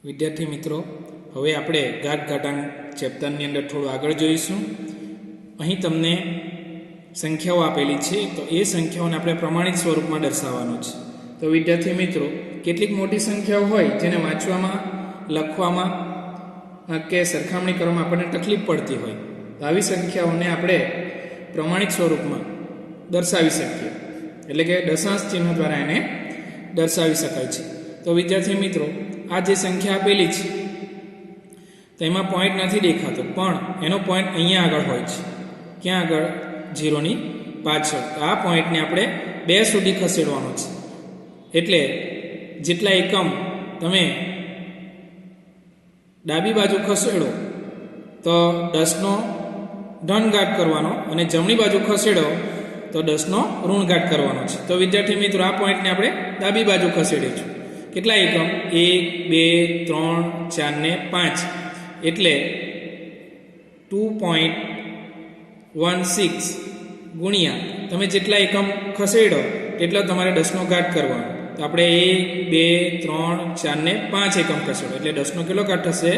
વિદ્યાર્થી મિત્રો, હવે આપણે ગાંઠ ઘાટાંક ચેપ્ટરની અંદર થોડું આગળ જોઈશું. અહીં તમને સંખ્યાઓ આપેલી છે, તો એ સંખ્યાઓને આપણે પ્રમાણિત સ્વરૂપમાં દર્શાવવાનું છે. તો વિદ્યાર્થી મિત્રો, કેટલીક મોટી સંખ્યાઓ હોય જેને વાંચવામાં, લખવામાં કે સરખામણી કરવામાં આપણને તકલીફ પડતી હોય, તો આવી સંખ્યાઓને આપણે પ્રમાણિત સ્વરૂપમાં દર્શાવી શકીએ, એટલે કે દશાંશ ચિહ્ન દ્વારા એને દર્શાવી શકાય છે. તો વિદ્યાર્થી મિત્રો, આ જે સંખ્યા આપેલી છે તો એમાં પોઈન્ટ નથી દેખાતો, પણ એનો પોઈન્ટ અહીંયા આગળ હોય છે. ક્યાં આગળ? 0ની પાછળ. તો આ પોઈન્ટને આપણે 2 સુધી ખસેડવાનો છે. એટલે જેટલા એકમ તમે ડાબી બાજુ ખસેડો તો 10નો ધનઘાત કરવાનો, અને જમણી બાજુ ખસેડો તો 10નો ઋણઘાત કરવાનો છે. તો વિદ્યાર્થી મિત્રો, આ પોઈન્ટને આપણે ડાબી બાજુ ખસેડીશું. કેટલા એકમ? 1, 2, 3, 4 ને 5. એટલે 2.16 ગુણ્યા તમે જેટલા એકમ ખસેડો તેટલો તમારે 10નો ઘાત કરવાનો. તો આપણે 1, 2, 3, 4 ને 5 એકમ ખસેડો એટલે 10નો કેટલો ઘાત થશે?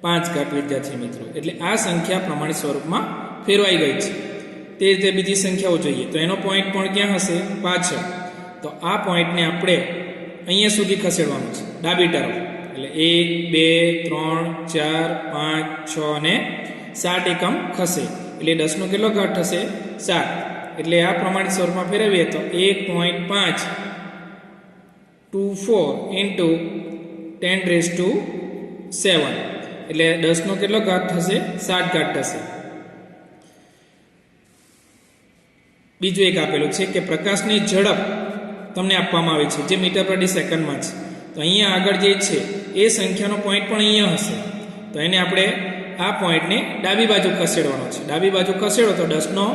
5 ઘાત. વિદ્યાર્થી મિત્રો, એટલે આ સંખ્યા પ્રમાણિત સ્વરૂપમાં ફેરવાઈ ગઈ છે. તે રીતે બીજી સંખ્યાઓ જોઈએ તો એનો પોઈન્ટ પણ ક્યાં હશે? પાછળ. તો આ પોઈન્ટને આપણે અહીંયા સુધી ખસેડવાનું છે, ડાબી તરફ. એટલે 1, 2, 3, 4, 5, 6 અને 7 એકમ ખસે. એટલે 10નો કેટલો ઘાત થશે? 7. એટલે આ પ્રમાણિત સ્વરૂપમાં ફેરવીએ તો 1.524 ઇન્ટુ 10⁻⁷. એટલે 10નો કેટલો ઘાત થશે? 7 ઘાત થશે. બીજું એક આપેલું છે કે પ્રકાશની ઝડપ તમને આપવામાં આવે છે, જે મીટર પ્રતિ સેકન્ડમાં છે. તો અહીંયા આગળ જે છે એ સંખ્યાનો પોઈન્ટ પણ અહીંયા હશે. તો એને આપણે આ પોઈન્ટને ડાબી બાજુ ખસેડવાનો છે. ડાબી બાજુ ખસેડો તો 10નો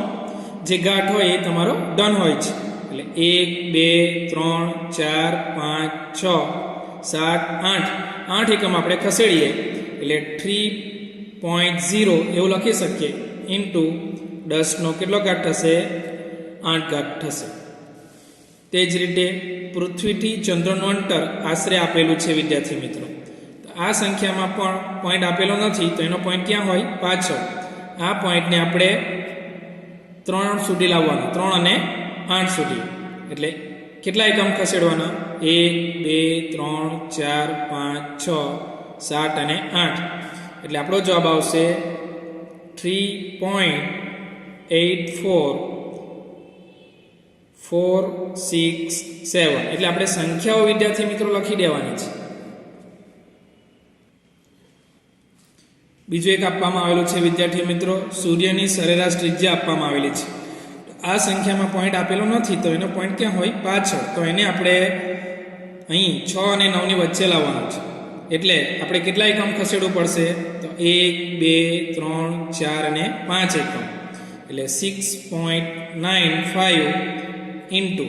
જે ઘાત હોય એ તમારો ધન હોય છે. એટલે 1, 2, 3, 4, 5, 6, 7, 8 એકમ આપણે ખસેડીએ એટલે 3.0 એવું લખી શકીએ ઇન્ટુ 10નો કેટલો ઘાત થશે? 8 ઘાત થશે. તે જ રીતે પૃથ્વીથી ચંદ્રનું અંતર આશરે આપેલું છે. વિદ્યાર્થી મિત્રો, તો આ સંખ્યામાં પણ પોઈન્ટ આપેલો નથી, તો એનો પોઈન્ટ ક્યાં હોય? પાછળ. આ પોઈન્ટને આપણે 3 સુધી લાવવાનો, 3 અને 8 સુધી. એટલે કેટલા એકમ ખસેડવાના? 1, 2, 3, 4, 5, 6, 7 અને 8. એટલે આપણો જવાબ આવશે 3.84467. એટલે આપણે સંખ્યાઓ વિદ્યાર્થી મિત્રો લખી દેવાની છે. બીજું એક આપવામાં આવેલું છે વિદ્યાર્થી મિત્રો, સૂર્યની સરેરાશ ત્રિજ્યા આપવામાં આવેલી છે. આ સંખ્યામાં પોઈન્ટ આપેલો નથી, તો એનો પોઈન્ટ ક્યાં હોય? પાછળ. તો એને આપણે અહીં 6 અને 9ની વચ્ચે લાવવાનો છે. એટલે આપણે કેટલા એકમ ખસેડવું પડશે? તો 1, 2, 3, 4 અને 5 એકમ. એટલે 6.95 ઇન્ટુ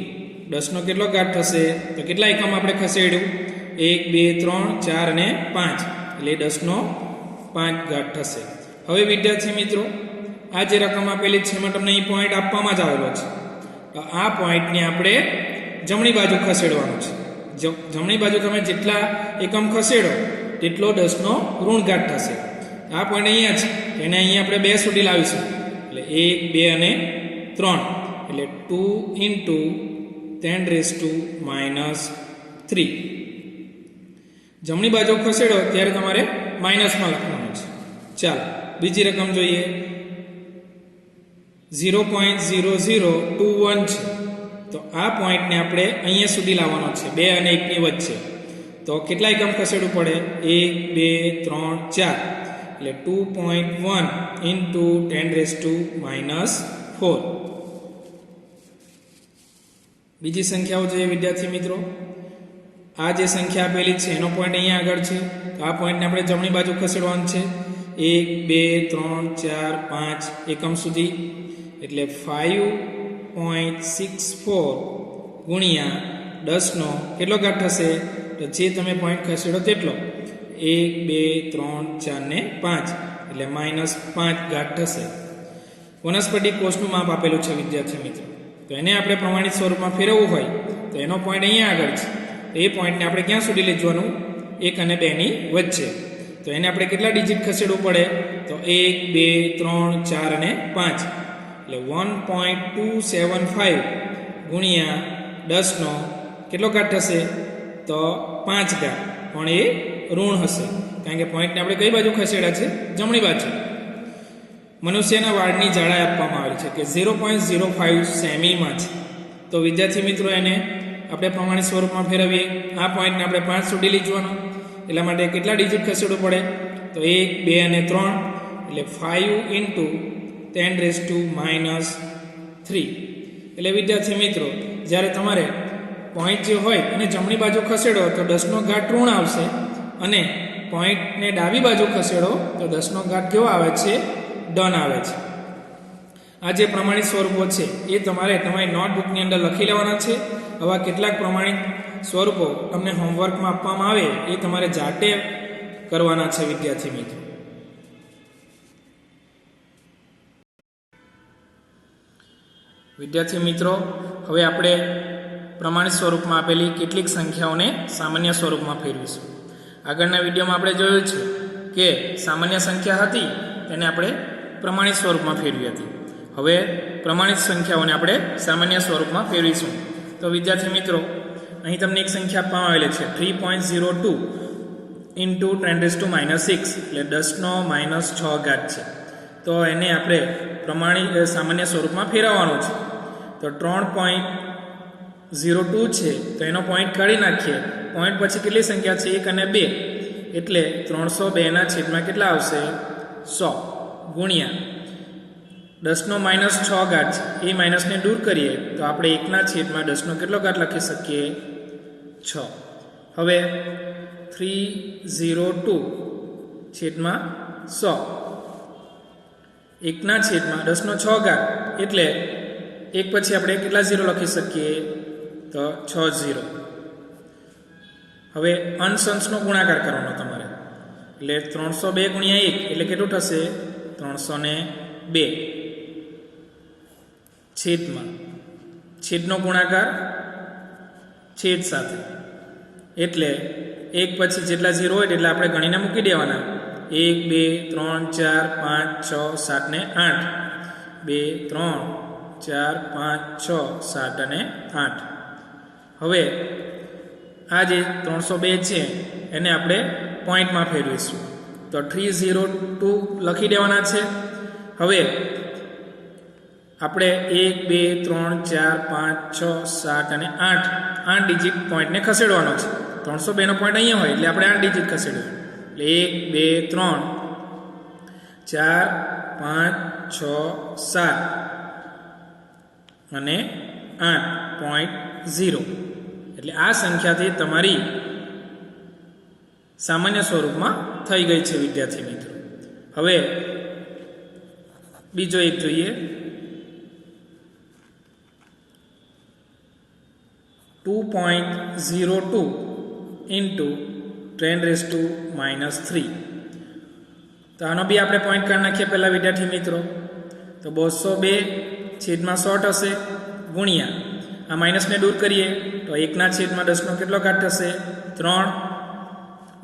10નો કેટલો ઘાત થશે? તો કેટલા એકમ આપણે ખસેડ્યું? 1, 2, 3, 4 અને 5. એટલે 10નો 5 ઘાત થશે. હવે વિદ્યાર્થી મિત્રો, આ જે રકમ આપેલી છે એમાં તમને અહીં પોઈન્ટ આપવામાં જ આવેલો છે. તો આ પોઈન્ટને આપણે જમણી બાજુ ખસેડવાનો છે. જમણી બાજુ તમે જેટલા એકમ ખસેડો તેટલો 10નો ઋણ ઘાત થશે. આ પોઈન્ટ અહીંયા છે, એને અહીંયા આપણે 2 સુધી લાવીશું. એટલે 1, 2 અને 3. એટલે 2 ઇન્ટુ 10⁻⁻3. જમણી બાજુ ખસેડો ત્યારે તમારે માઇનસમાં લખવાનું છે. ચાલો બીજી રકમ જોઈએ. 0.0021 છે. તો આ પોઈન્ટને આપણે અહીંયા સુધી લાવવાનો છે, 2 અને 1ની વચ્ચે. તો કેટલા એકમ ખસેડવું પડે? 1, 2, 3, 4. એટલે 2.1 ઇન્ટુ 10⁻⁴. બીજી સંખ્યાઓ જોઈએ વિદ્યાર્થી મિત્રો. આ જે સંખ્યા આપેલી છે એનો પોઈન્ટ અહીંયા આગળ છે. તો આ પોઈન્ટને આપણે જમણી બાજુ ખસેડવાનું છે, 1, 2, 3, 4, 5 એકમ સુધી. એટલે 5.64 ગુણ્યા 10નો કેટલો ઘાત થશે? તો જે તમે પોઈન્ટ ખસેડો તેટલો. 1, 2, 3, 4 ને 5. એટલે -5 ઘાત થશે. વનસ્પતિ કોષનું માપ આપેલું છે વિદ્યાર્થી મિત્રો. તો એને આપણે પ્રમાણિત સ્વરૂપમાં ફેરવવું હોય તો એનો પોઈન્ટ અહીંયા આગળ છે. એ પોઈન્ટને આપણે ક્યાં સુધી લઈ જવાનું? 1 અને 2 ની વચ્ચે. તો એને આપણે કેટલા ડિજિટ ખસેડવું પડે? તો 1, 2, 3, 4 અને 5. એટલે 1.275 ગુણ્યા 10 નો કેટલો ઘાત થશે? તો 5 ઘાત. પણ એ ઋણ હશે કારણ કે પોઈન્ટને આપણે કઈ બાજુ ખસેડ્યા છે? જમણી બાજુ. મનુષ્યના વાળની જાડાઈ આપવામાં આવેલી છે કે 0.05 સેમીમાં છે. તો વિદ્યાર્થી મિત્રો એને આપણે પ્રમાણિત સ્વરૂપમાં ફેરવીએ. આ પોઈન્ટને આપણે 5 સુધી લીધવાનો, એટલા માટે કેટલા ડિજિટ ખસેડવું પડે? તો 1, 2 અને 3, એટલે 5 ઇન્ટુ 10⁻³ એટલે વિદ્યાર્થી મિત્રો જ્યારે તમારે પોઈન્ટ જે હોય એને જમણી બાજુ ખસેડો તો 10નો ઘાત ઋણ આવશે, અને પોઈન્ટને ડાબી બાજુ ખસેડો તો 10નો ઘાત કેવો આવે છે? ધન આવે છે. આ જે પ્રમાણિત સ્વરૂપો છે એ તમારે તમારી નોટબુકની અંદર લખી લેવાના છે. આવા કેટલાક પ્રમાણિત સ્વરૂપો તમને હોમવર્કમાં આપવામાં આવે એ તમારે જાતે કરવાના છે વિદ્યાર્થી મિત્રો. વિદ્યાર્થી મિત્રો હવે આપણે પ્રમાણિત સ્વરૂપમાં આપેલી કેટલીક સંખ્યાઓને સામાન્ય સ્વરૂપમાં ફેરવીશું. આગળના વિડીયોમાં આપણે જોયું છે કે સામાન્ય સંખ્યા હતી તેને આપણે પ્રમાણિત સ્વરૂપમાં ફેરવી હતી. હવે પ્રમાણિત સંખ્યાઓને આપણે સામાન્ય સ્વરૂપમાં ફેરવીશું. તો વિદ્યાર્થી મિત્રો અહીં તમને એક સંખ્યા આપવામાં આવેલી છે 3.02 ઇન્ટુ 10⁻⁶ એટલે 10⁻⁶ ઘાત છે. તો એને આપણે સામાન્ય સ્વરૂપમાં ફેરવવાનું છે. તો 3.02 છે તો એનો પોઈન્ટ કાઢી નાખીએ. પોઈન્ટ પછી કેટલી સંખ્યા છે? 1 અને 2, એટલે 302ના છેદમાં કેટલા આવશે? 100 ગુણ્યા 10⁻⁶ ઘાત છે. એ માઇનસને દૂર કરીએ તો આપણે 1ના છેદમાં 10નો કેટલો ઘાત લખી શકીએ? 6. હવે 302 છેદમાં 100, 1ના છેદમાં 10નો 6 ઘાત, એટલે 1 પછી આપણે કેટલા 0 લખી શકીએ? તો 6 0. હવે અંશ-અંશનો ગુણાકાર કરવાનો તમારે, એટલે 302 ગુણ્યા 1 એટલે કેટલું થશે? 302. છેદમાં છેદનો ગુણાકાર છેદ સાથે, એટલે 1 પછી જેટલા 0 હોય એટલે આપણે ગણીને મૂકી દેવાના. 1, 2, 3, 4, 5, 6, 7 ને 8. 2, 3, 4, 5, 6, 7 અને 8. હવે આ જે 302 છે એને આપણે પોઈન્ટમાં ફેરવીશું. તો 302 લખી દેવાના છે. હવે આપણે 1, 2, 3, 4, 5, 6, 7 અને 8 ડિજિટ પોઈન્ટને ખસેડવાનો છે. 302નો પોઈન્ટ અહીંયા હોય એટલે આપણે 8 ડિજિટ ખસેડવું. એટલે 1, 2, 3, 4, 5, 6, 7 અને 8.0. એટલે આ સંખ્યાથી તમારી સામાન્ય સ્વરૂપમાં થઈ ગઈ છે વિદ્યાર્થી મિત્રો. હવે બીજો એક જોઈએ. 2.02 ઇન્ટુ 10⁻⁻3. તો આનો બી આપણે પોઈન્ટ કાઢી નાખીએ પહેલાં વિદ્યાર્થી મિત્રો. તો 202 છેદમાં 100 થશે ગુણ્યા આ માઇનસને દૂર કરીએ તો 1ના છેદમાં 10નો કેટલો ઘાત થશે? 3.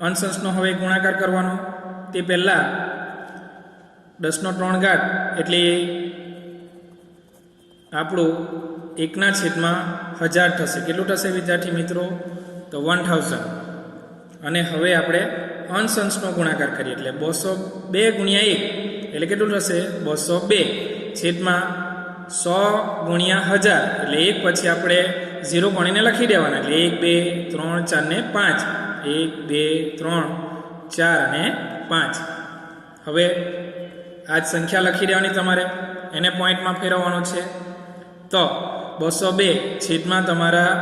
અંશ-અંશનો હવે ગુણાકાર કરવાનો. તે પહેલાં 10નો 3 ઘાત એટલે આપણું 1ના છેદમાં 1000 થશે. કેટલું થશે વિદ્યાર્થી મિત્રો? તો 1000. અને હવે આપણે અંશ-અંશનો ગુણાકાર કરીએ એટલે 202 ગુણ્યા 1 એટલે કેટલું થશે? 202 છેદમાં 100 ગુણ્યા 1000 એટલે 1 પછી આપણે 0 ગણીને લખી દેવાના. એટલે 1, 2, 3, 4 ને 5. 1, 2, 3, 4 અને 5. હવે આ જ સંખ્યા લખી દેવાની તમારે, એને પોઈન્ટમાં ફેરવવાનો છે. તો 202 છેદમાં તમારા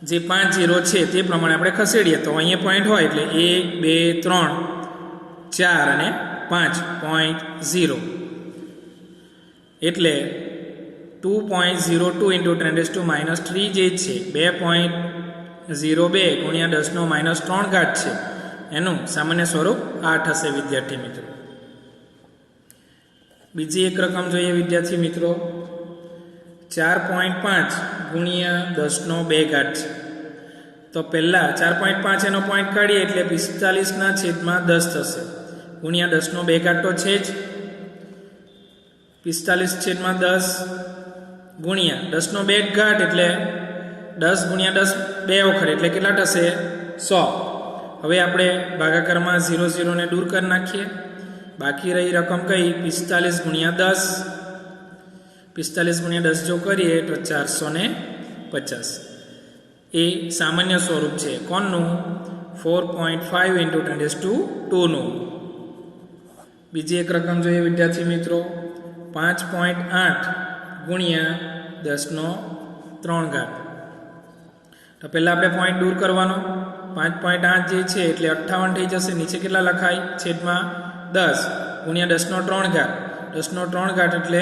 જે 5 0 છે તે પ્રમાણે આપણે ખસેડીએ તો અહીંયા પોઈન્ટ હોય એટલે 1, 2, 3, 4 અને 5.0. એટલે 2.02 ઇન્ટુ 10⁻³ જે છે 2.02 ગુણ્યા 10⁻³ ઘાત છે એનું સામાન્ય સ્વરૂપ આ થશે વિદ્યાર્થી મિત્રો. બીજી એક રકમ જોઈએ વિદ્યાર્થી મિત્રો. 4.5 ગુણ્યા 10⁻² ઘાત છે. તો પહેલાં 4.5 એનો પોઈન્ટ કાઢીએ એટલે 45/10 થશે ગુણ્યા 10નો 2 ઘાત તો છે જ 45/10 ગુણ્યા 10નો 2 ઘાત એટલે 10 ગુણ્યા 10 2 વખત એટલે કેટલા થશે 100. હવે આપણે ભાગાકારમાં 0 ને દૂર કરી નાખીએ. બાકી રહી રકમ કઈ 45/10 45/10 જો કરીએ તો 450. એ સામાન્ય સ્વરૂપ છે કોણનું 4.5 × 10⁻²નું. બીજી એક રકમ જોઈએ વિદ્યાર્થી મિત્રો 5.8 ગુણ્યા 10⁻³ તો પહેલાં આપણે પોઈન્ટ દૂર કરવાનો 5.8 જે છે એટલે 58 થઈ જશે. નીચે કેટલા લખાય છેદમાં 10 ગુણ્યા 10⁻³ 10⁻³ એટલે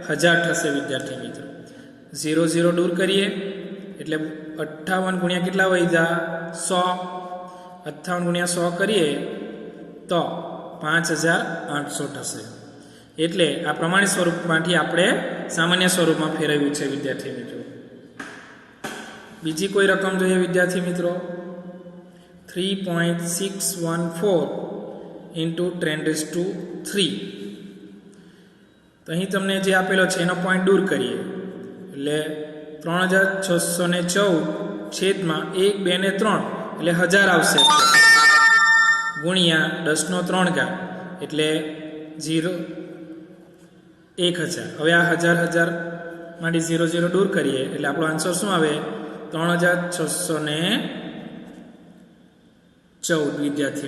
1000 થશે વિદ્યાર્થી મિત્રો. 0 દૂર કરીએ એટલે 58 ગુણ્યા કેટલા વધ્યા 100 58 ગુણ્યા 100 કરીએ તો 5800 થશે. એટલે આ પ્રમાણિત સ્વરૂપમાંથી આપણે સામાન્ય સ્વરૂપમાં ફેરવ્યું છે વિદ્યાર્થી મિત્રો. બીજી કોઈ રકમ જોઈએ વિદ્યાર્થી મિત્રો 3.614 × 10⁻³ તો અહીં તમને જે આપેલો છે એનો પોઈન્ટ દૂર કરીએ એટલે 3614 છેદમાં 1 2 ને 3 એટલે 1000 આવશે ગુણ્યા 10⁻³ એટલે 1000. હવે આ 1000 માંથી 0 દૂર કરીએ એટલે આપણો આન્સર શું આવે 3614 વિદ્યાર્થી